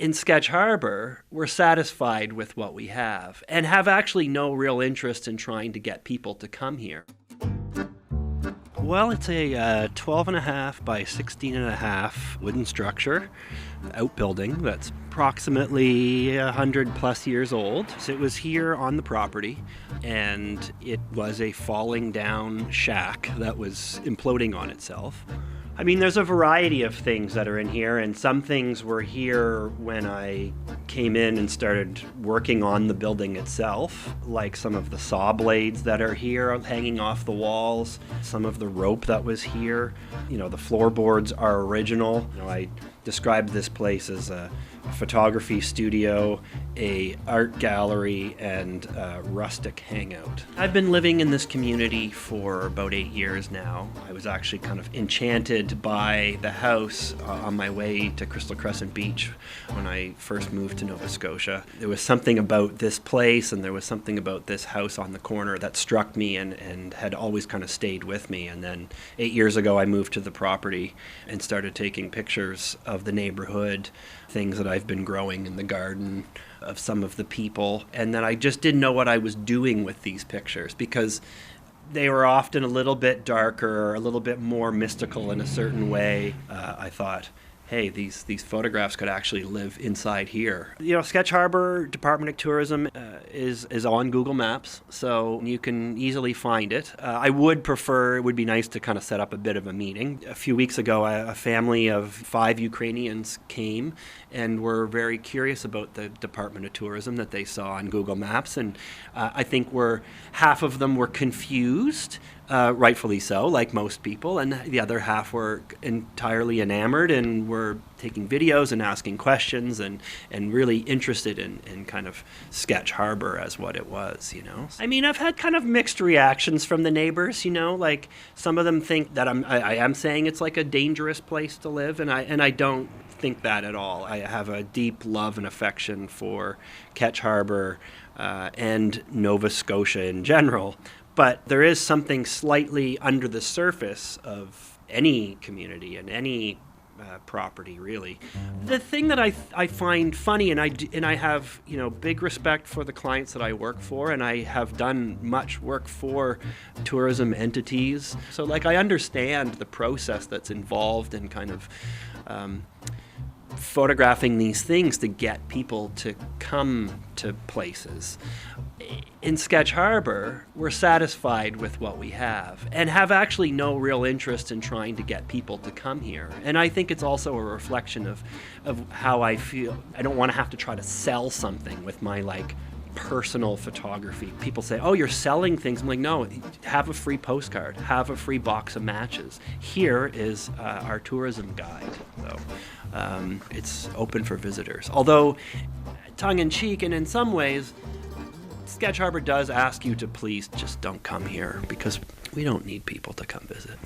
In Ketch Harbour, we're satisfied with what we have and have actually no real interest in trying to get people to come here. Well, it's a 12.5 by 16.5 wooden structure, outbuilding that's approximately 100 plus years old. So it was here on the property, and it was a falling down shack that was imploding on itself. I mean, there's a variety of things that are in here, and some things were here when I came in and started working on the building itself, like some of the saw blades that are here hanging off the walls, some of the rope that was here. You know, the floorboards are original. You know, I described this place as a photography studio, a art gallery, and a rustic hangout. I've been living in this community for about 8 years now. I was actually kind of enchanted by the house on my way to Crystal Crescent Beach when I first moved to Nova Scotia. There was something about this place and there was something about this house on the corner that struck me and had always kind of stayed with me. And then 8 years ago I moved to the property and started taking pictures of the neighborhood, things that I've been growing in the garden, of some of the people, and then I just didn't know what I was doing with these pictures because they were often a little bit darker, a little bit more mystical in a certain way. I thought, hey, these photographs could actually live inside here. You know, Ketch Harbour Department of Tourism is on Google Maps, so you can easily find it. I would prefer, it would be nice to kind of set up a bit of a meeting. A few weeks ago, a family of 5 Ukrainians came and were very curious about the Department of Tourism that they saw on Google Maps, and I think half of them were confused. Rightfully so, like most people, and the other half were entirely enamored and were taking videos and asking questions and really interested in kind of Ketch Harbour as what it was, you know. I mean, I've had kind of mixed reactions from the neighbors, you know, like some of them think that I am saying it's like a dangerous place to live, and I don't think that at all. I have a deep love and affection for Ketch Harbour and Nova Scotia in general. But there is something slightly under the surface of any community and any property, really. The thing that I find funny, and I have, you know, big respect for the clients that I work for, and I have done much work for tourism entities. So, like, I understand the process that's involved in kind of photographing these things to get people to come to places. In Ketch Harbour, we're satisfied with what we have and have actually no real interest in trying to get people to come here. And I think it's also a reflection of how I feel. I don't want to have to try to sell something with my, like, personal photography. People say, oh, you're selling things. I'm like, no, have a free postcard, have a free box of matches. Here is our tourism guide. So it's open for visitors. Although, tongue-in-cheek, and in some ways, Ketch Harbour does ask you to please just don't come here because we don't need people to come visit.